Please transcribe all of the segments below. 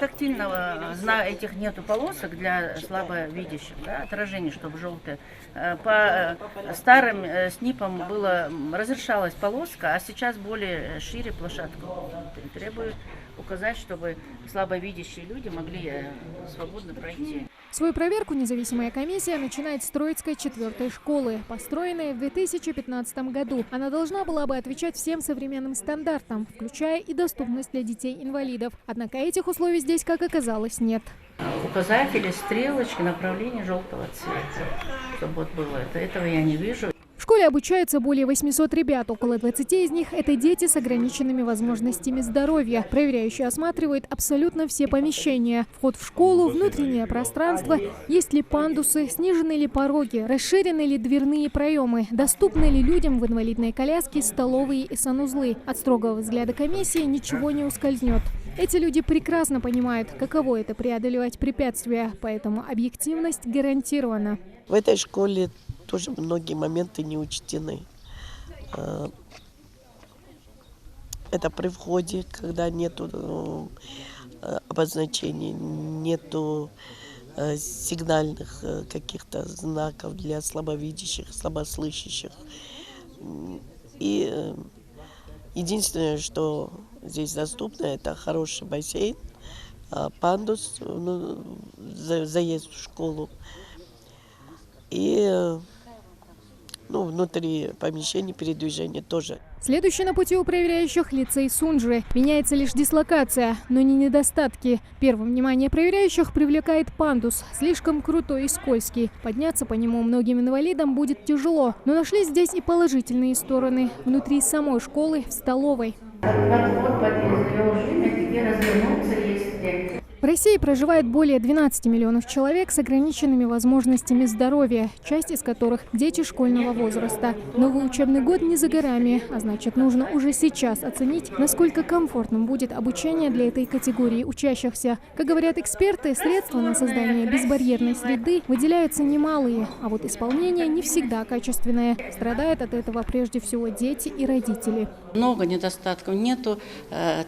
тактильного этих нету полосок для слабовидящих, да, отражений, чтобы желтые. По старым СНИПам разрешалась полоска, а сейчас более шире площадку требуют указать, чтобы слабовидящие люди могли свободно пройти. Свою проверку независимая комиссия начинает с Троицкой 4-й школы, построенной в 2015 году. Она должна была бы отвечать всем современным стандартам, включая и доступность для детей-инвалидов. Однако этих условий здесь, как оказалось, нет. Указатели, стрелочки, направление желтого цвета, чтобы вот было это. Этого я не вижу. В школе обучаются более 800 ребят. Около 20 из них – это дети с ограниченными возможностями здоровья. Проверяющие осматривают абсолютно все помещения. Вход в школу, внутреннее пространство, есть ли пандусы, снижены ли пороги, расширены ли дверные проемы, доступны ли людям в инвалидной коляске столовые и санузлы. От строгого взгляда комиссии ничего не ускользнет. Эти люди прекрасно понимают, каково это преодолевать препятствия, поэтому объективность гарантирована. В этой школе тоже многие моменты не учтены. Это при входе, когда нету обозначений, нету сигнальных каких-то знаков для слабовидящих, слабослышащих. И единственное, что здесь доступно, это хороший бассейн, пандус, заезд в школу. И внутри помещения передвижения тоже. Следующий на пути у проверяющих – лицей Сунжи. Меняется лишь дислокация, но не недостатки. Первым внимание проверяющих привлекает пандус. Слишком крутой и скользкий. Подняться по нему многим инвалидам будет тяжело. Но нашлись здесь и положительные стороны. Внутри самой школы, в столовой. В России проживает более 12 миллионов человек с ограниченными возможностями здоровья, часть из которых – дети школьного возраста. Новый учебный год не за горами, а значит, нужно уже сейчас оценить, насколько комфортным будет обучение для этой категории учащихся. Как говорят эксперты, средства на создание безбарьерной среды выделяются немалые, а вот исполнение не всегда качественное. Страдают от этого прежде всего дети и родители. Много недостатков. Нету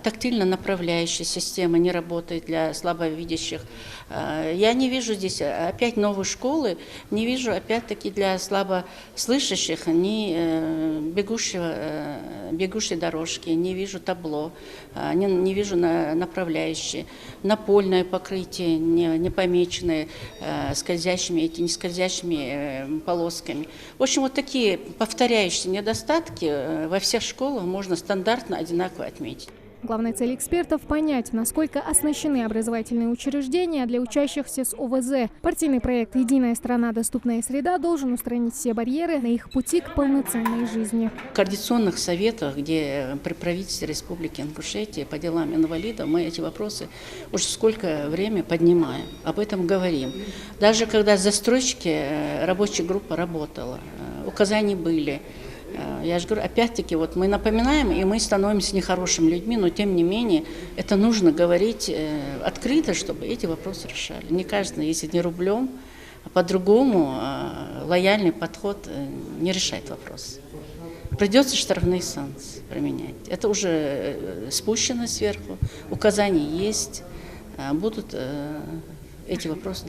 тактильно направляющей системы, не работает для слабовидящих. Я не вижу здесь опять новой школы, не вижу опять-таки для слабослышащих ни бегущей дорожки, не вижу табло, не вижу направляющие, напольное покрытие, не помеченное скользящими, не скользящими полосками. В общем, вот такие повторяющиеся недостатки во всех школах можно стандартно одинаково отметить. Главная цель экспертов – понять, насколько оснащены образовательные учреждения для учащихся с ОВЗ. Партийный проект «Единая страна. Доступная среда» должен устранить все барьеры на их пути к полноценной жизни. В координационных советах, где при правительстве Республики Ингушетия по делам инвалидов, мы эти вопросы уже сколько времени поднимаем, об этом говорим. Даже когда застройщики, рабочая группа работала, указания были. Я же говорю, опять-таки, вот мы напоминаем, и мы становимся нехорошими людьми, но тем не менее это нужно говорить открыто, чтобы эти вопросы решали. Не каждый, если не рублем, а по-другому лояльный подход не решает вопрос. Придется штрафные санкции применять. Это уже спущено сверху, указания есть, будут эти вопросы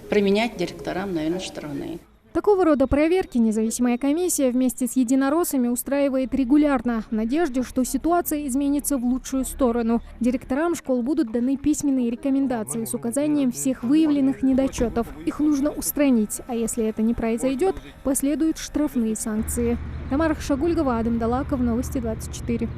применять директорам, наверное, штрафные. Такого рода проверки независимая комиссия вместе с единороссами устраивает регулярно, в надежде, что ситуация изменится в лучшую сторону. Директорам школ будут даны письменные рекомендации с указанием всех выявленных недочетов. Их нужно устранить, а если это не произойдет, последуют штрафные санкции. Тамара Хашагульгова, Адам Далаков, Новости 24.